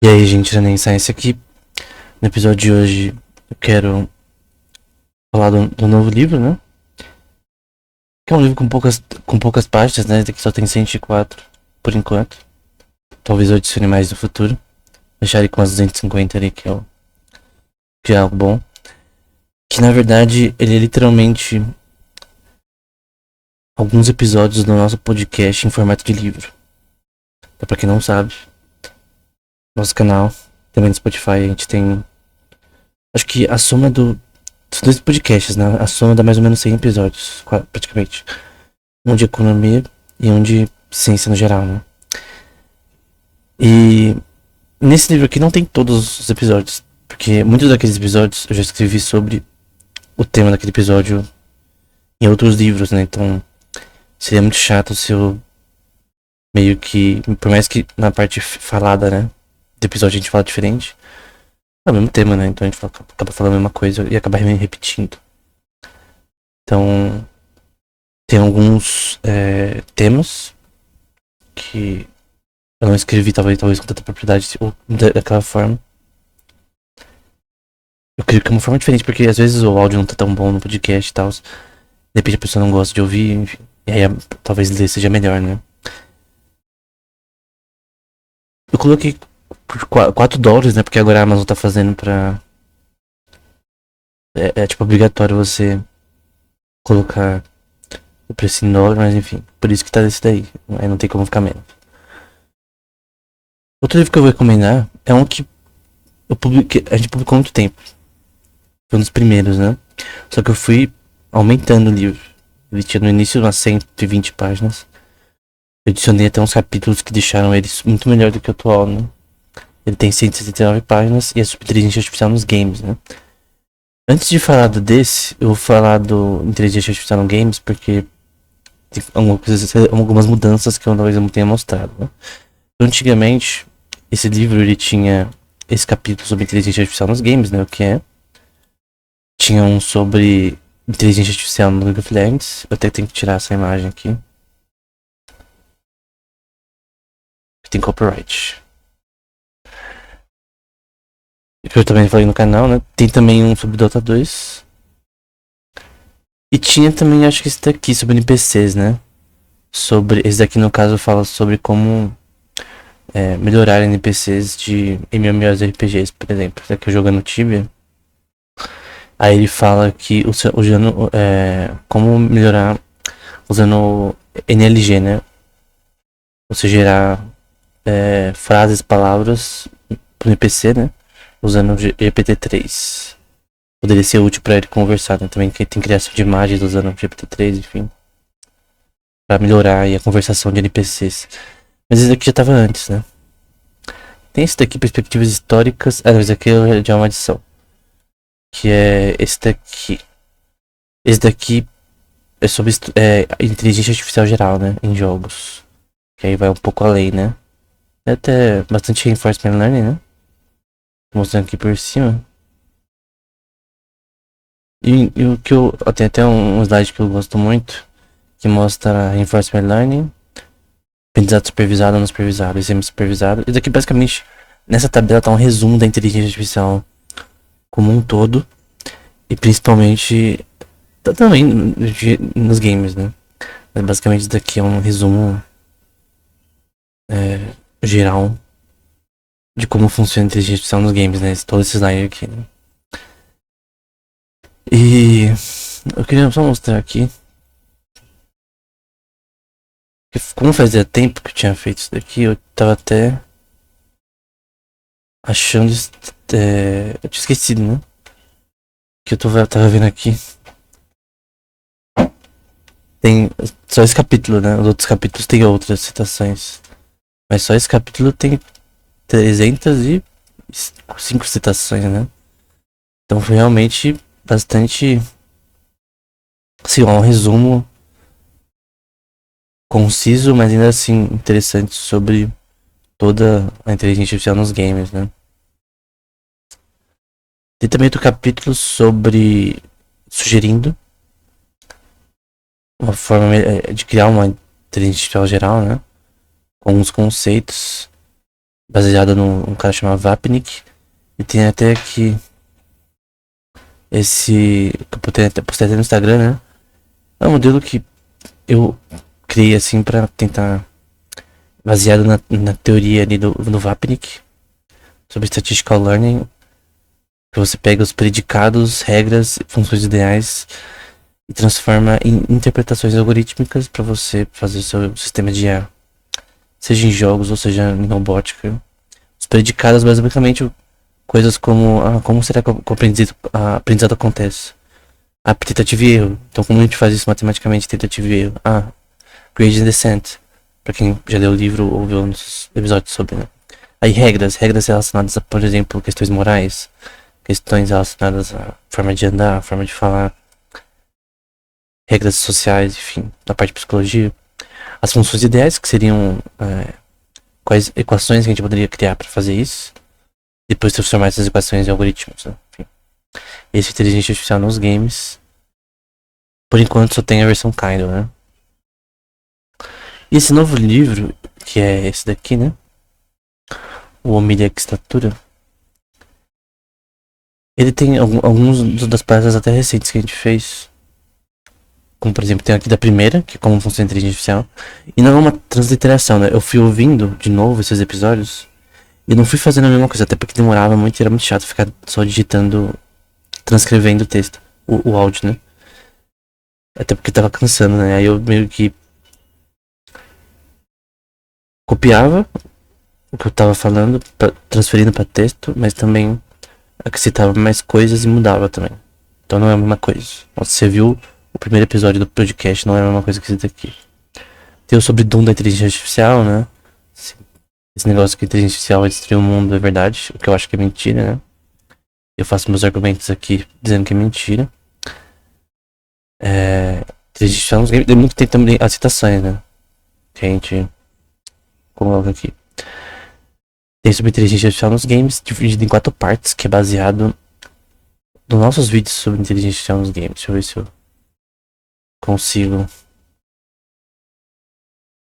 E aí, gente, da Nem Science aqui. No episódio de hoje eu quero falar do novo livro, né? Que é um livro com poucas páginas, né? Esse aqui só tem 104 por enquanto. Talvez eu adicione mais no futuro. Deixar ele com umas 250 ali, que é algo bom. Que na verdade ele é literalmente alguns episódios do nosso podcast em formato de livro. Então, pra quem não sabe, nosso canal, também no Spotify, a gente tem. Acho que a soma dos dois podcasts, né? A soma dá mais ou menos 100 episódios, praticamente. Um de economia e um de ciência no geral, né? E nesse livro aqui não tem todos os episódios, porque muitos daqueles episódios eu já escrevi sobre o tema daquele episódio em outros livros, né? Então seria muito chato se eu meio que, por mais que na parte falada, né, do episódio a gente fala diferente, é o mesmo tema, né? Então a gente acaba falando a mesma coisa e acaba me repetindo. Então tem alguns temas que eu não escrevi talvez com tanta propriedade ou daquela forma. Eu creio que é uma forma diferente, porque às vezes o áudio não tá tão bom no podcast e tal. De repente a pessoa não gosta de ouvir, enfim. E aí talvez ler seja melhor, né? Eu coloquei por $4, né? Porque agora a Amazon tá fazendo pra. É tipo obrigatório você colocar o preço em dólar, mas enfim. Por isso que tá desse daí. Aí não tem como ficar menos. Outro livro que eu vou recomendar é um que a gente publicou há muito tempo. Foi um dos primeiros, né? Só que eu fui aumentando o livro. Ele tinha no início umas 120 páginas. Eu adicionei até uns capítulos que deixaram ele muito melhor do que o atual, né? Ele tem 169 páginas e é sobre inteligência artificial nos games, né? Antes de falar desse, eu vou falar do inteligência artificial nos games porque tem algumas mudanças que eu talvez não tenha mostrado, né? Antigamente, esse livro ele tinha esse capítulo sobre inteligência artificial nos games, né? O que é? Tinha um sobre inteligência artificial no League of Legends. Eu até tenho que tirar essa imagem aqui. Que tem copyright. Que eu também falei no canal, né? Tem também um sobre Dota 2. E tinha também, acho que esse daqui, sobre NPCs, né? Sobre. Esse daqui, no caso, fala sobre como melhorar NPCs de MMORPGs, por exemplo. Esse aqui eu jogando Tibia. Aí ele fala que usando. Como melhorar usando NLG, né? Você gerar frases, palavras pro NPC, né? Usando o GPT-3. Poderia ser útil para ele conversar, né? Também que tem criação de imagens usando o GPT-3, enfim. Pra melhorar aí a conversação de NPCs. Mas esse daqui já tava antes, né? Tem esse daqui, perspectivas históricas. Ah, não, esse daqui já é uma adição. Que é esse daqui. Esse daqui é sobre inteligência artificial geral, né? Em jogos. Que aí vai um pouco além, né? É até bastante reinforcement learning, né? Mostrando aqui por cima. E o que eu. Tem até um slide que eu gosto muito. Que mostra reinforcement learning. Aprendizado supervisado, não supervisado e semi-supervisado. Isso aqui basicamente. Nessa tabela tá um resumo da inteligência artificial como um todo. E principalmente. Também nos games, né? Mas basicamente isso daqui é um resumo geral de como funciona a inteligência artificial nos games, né? Todo esse slide aqui, né? E eu queria só mostrar aqui. Como fazia tempo que eu tinha feito isso daqui, eu tava até achando. Eu tinha esquecido, né? Que tava vendo aqui. Tem só esse capítulo, né? Os outros capítulos tem outras citações. Mas só esse capítulo tem 305 citações, né? Então foi realmente bastante. Assim, um resumo conciso, mas ainda assim interessante sobre toda a inteligência artificial nos games, né? Tem também outro capítulo sobre sugerindo uma forma de criar uma inteligência artificial geral, né? Com uns conceitos baseada num cara chamado Vapnik. E tem até aqui esse que eu postei até no Instagram, né? É um modelo que eu criei assim pra tentar, baseado na teoria ali do Vapnik sobre Statistical Learning, que você pega os predicados, regras, funções ideais e transforma em interpretações algorítmicas para você fazer o seu sistema de IA, seja em jogos ou seja em robótica. Os predicados basicamente coisas como como será que o aprendizado acontece? Tentativa e erro. Então como a gente faz isso matematicamente, tentativa e erro? Gradient Descent, para quem já leu o livro ou viu uns episódios sobre, né? Aí regras relacionadas a, por exemplo, questões morais, questões relacionadas à forma de andar, à forma de falar, regras sociais, enfim, da parte de psicologia. As funções ideais, que seriam quais equações que a gente poderia criar para fazer isso, depois transformar essas equações em algoritmos, né? Enfim. Esse inteligência artificial nos games, por enquanto só tem a versão Kindle, né? E esse novo livro, que é esse daqui, né? O Homem Estatura. Ele tem alguns das palestras até recentes que a gente fez. Como, por exemplo, tem aqui da primeira, que é como funciona a inteligência artificial. E não é uma transliteração, né? Eu fui ouvindo de novo esses episódios. E não fui fazendo a mesma coisa, até porque demorava muito e era muito chato ficar só digitando, transcrevendo o texto, o áudio, né? Até porque tava cansando, né? Aí eu meio que copiava o que eu tava falando, transferindo para texto, mas também acrescentava mais coisas e mudava também. Então não é a mesma coisa. Nossa, você viu o primeiro episódio do podcast, não é a mesma coisa que esse daqui. Tem o sobre Doom da inteligência artificial, né? Esse negócio que a inteligência artificial vai destruir o mundo é verdade, o que eu acho que é mentira, né? Eu faço meus argumentos aqui dizendo que é mentira. Inteligência artificial nos games, tem também as citações, né? Que a gente coloca aqui. Tem sobre inteligência artificial nos games, dividido em 4 partes, que é baseado nos nossos vídeos sobre inteligência artificial nos games. Deixa eu ver se eu consigo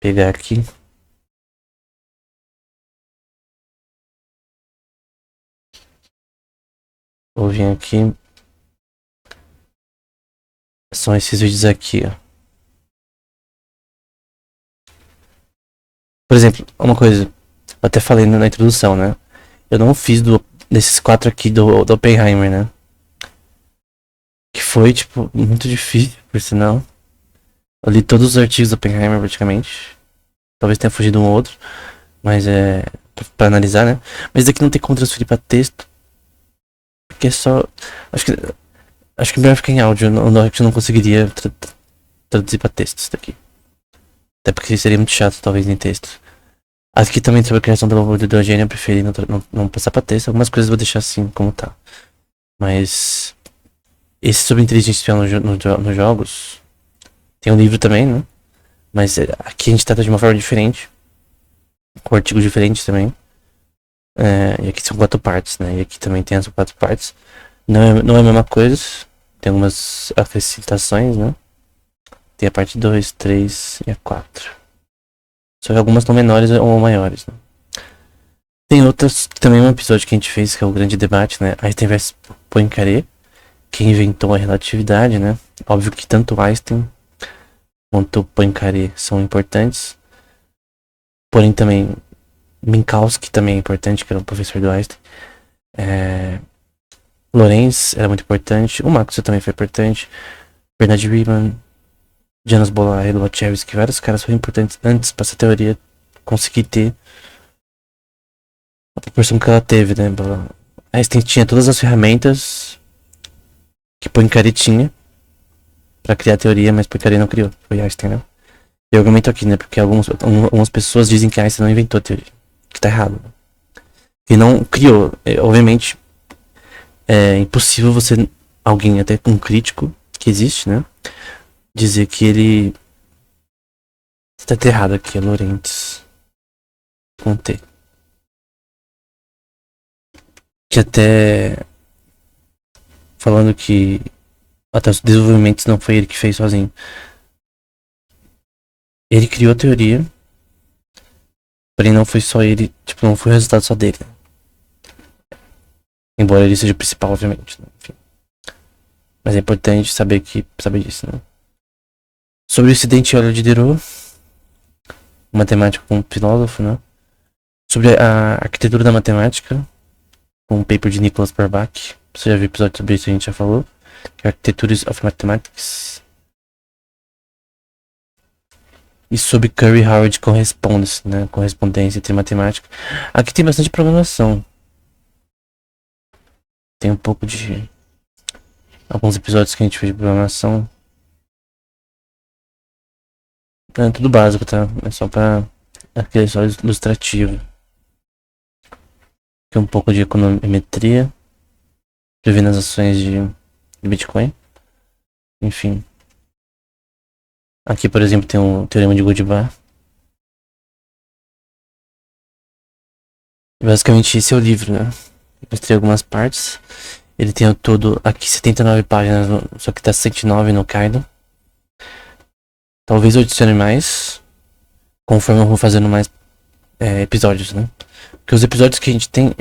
pegar aqui. Vou vir aqui. São esses vídeos aqui, ó. Por exemplo, uma coisa, eu até falei na introdução, né? Eu não fiz desses 4 aqui do Oppenheimer, né? Que foi, tipo, muito difícil, por sinal. Eu li todos os artigos do Oppenheimer, praticamente. Talvez tenha fugido um ou outro. Mas é... pra analisar, né? Mas daqui não tem como transferir pra texto. Porque é só... Acho que melhor ficar em áudio. Eu não conseguiria traduzir pra texto isso daqui. Até porque seria muito chato, talvez, em texto. Aqui também sobre a criação da bomba de hidrogênio, eu preferi não passar pra texto. Algumas coisas eu vou deixar assim, como tá. Mas... esse sobre inteligência artificial nos jogos... tem um livro também, né? Mas aqui a gente trata de uma forma diferente. Com artigos diferentes também. E aqui são 4 partes, né? E aqui também tem as 4 partes. Não é a mesma coisa. Tem algumas acrescentações, né? Tem a parte 2, 3 e a 4. Só que algumas são menores ou maiores, né? Tem outras, também um episódio que a gente fez, que é o grande debate, né? Einstein vs Poincaré, que inventou a relatividade, né? Óbvio que tanto Einstein quanto Poincaré são importantes. Porém também Minkowski também é importante, que era o professor do Einstein. Lorenz era muito importante. O Maxwell também foi importante. Bernard Riemann, Janusz Bohr, Lobachevsky, vários caras foram importantes antes para essa teoria conseguir ter a proporção que ela teve, né? Einstein tinha todas as ferramentas que Poincaré tinha para criar a teoria, mas Poincaré não criou. Foi Einstein, né? Eu argumento aqui, né? Porque algumas pessoas dizem que Einstein não inventou a teoria. Que tá errado. Ele não criou. Obviamente, é impossível alguém, até um crítico que existe, né? Dizer que ele está errado aqui, é Lorentz com T. Que até falando que até os desenvolvimentos não foi ele que fez sozinho. Ele criou a teoria, Porém, não foi só ele, tipo, não foi o resultado só dele, né? Embora ele seja o principal, obviamente, né? Enfim. Mas é importante saber disso, né? Sobre o incidente Olho de Diderot, um matemático com um filósofo, né? Sobre a arquitetura da matemática, com um paper de Nicholas Barbach. Você já viu episódio sobre isso, a gente já falou. Que é Architectures of Mathematics. E sobre Curry Howard Correspondence, né? Correspondência entre matemática. Aqui tem bastante programação. Tem um pouco de... alguns episódios que a gente fez de programação. É tudo básico, tá? É só pra... aquele só ilustrativo. Aqui um pouco de econometria. Prevendo as ações de Bitcoin. Enfim. Aqui, por exemplo, tem o teorema de Goldbar. Basicamente, esse é o livro, né? Mostrei algumas partes. Ele tem ao todo aqui 79 páginas, só que tá 109 no Kindle. Talvez eu adicione mais, conforme eu vou fazendo mais episódios, né? Porque os episódios que a gente tem,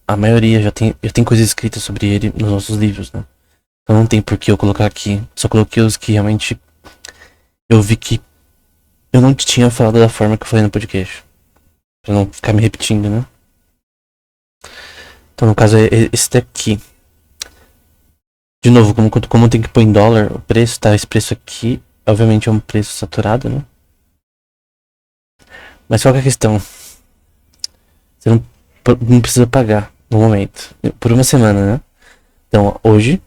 a maioria já tem coisa escrita sobre ele nos nossos livros, né? Então não tem por que eu colocar aqui. Só coloquei os que realmente eu vi que eu não tinha falado da forma que eu falei no podcast. Pra não ficar me repetindo, né? Então no caso é esse daqui. De novo, como tem que pôr em dólar, o preço, tá? Esse preço aqui, obviamente é um preço saturado, né? Mas qual que é a questão? Você não precisa pagar no momento. Por uma semana, né? Então hoje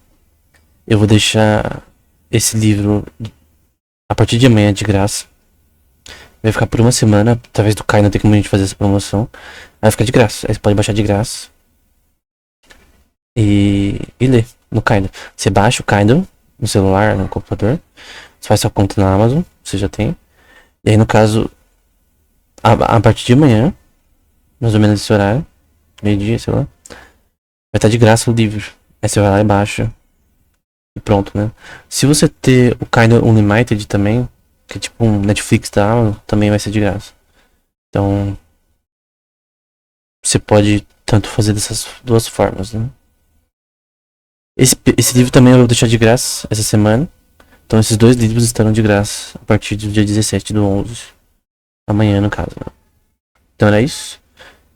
eu vou deixar esse livro a partir de amanhã de graça. Vai ficar por uma semana. Através do Kai não tem como a gente fazer essa promoção. Vai ficar de graça. Aí você pode baixar de graça. E ler no Kindle. Você baixa o Kindle no celular, no computador. Você faz sua conta na Amazon. Você já tem. E aí no caso, a partir de amanhã, mais ou menos esse horário, meio-dia, sei lá, vai estar de graça o livro. Aí você vai lá e baixa. E pronto, né? Se você ter o Kindle Unlimited também, que é tipo um Netflix da Amazon, também vai ser de graça. Então, você pode tanto fazer dessas duas formas, né? Esse livro também eu vou deixar de graça essa semana. Então esses dois livros estarão de graça a partir do dia 17/11. Amanhã, no caso, né? Então era isso.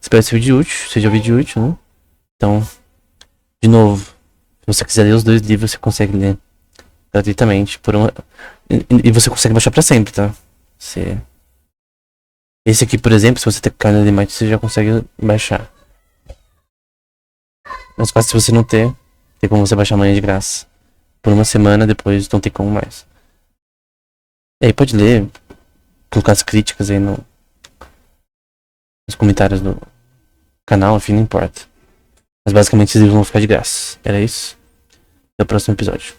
Espero que esse vídeo útil, seja um vídeo útil, né? Então, de novo, se você quiser ler os dois livros, você consegue ler gratuitamente por uma... E você consegue baixar pra sempre, tá? Esse aqui, por exemplo, se você ter Kindle Unlimited, você já consegue baixar. Mas caso se você não ter, tem como você baixar amanhã de graça. Por uma semana, depois não tem como mais. E aí pode ler, colocar as críticas aí nos comentários do canal, enfim, não importa. Mas basicamente esses livros vão ficar de graça. Era isso. Até o próximo episódio.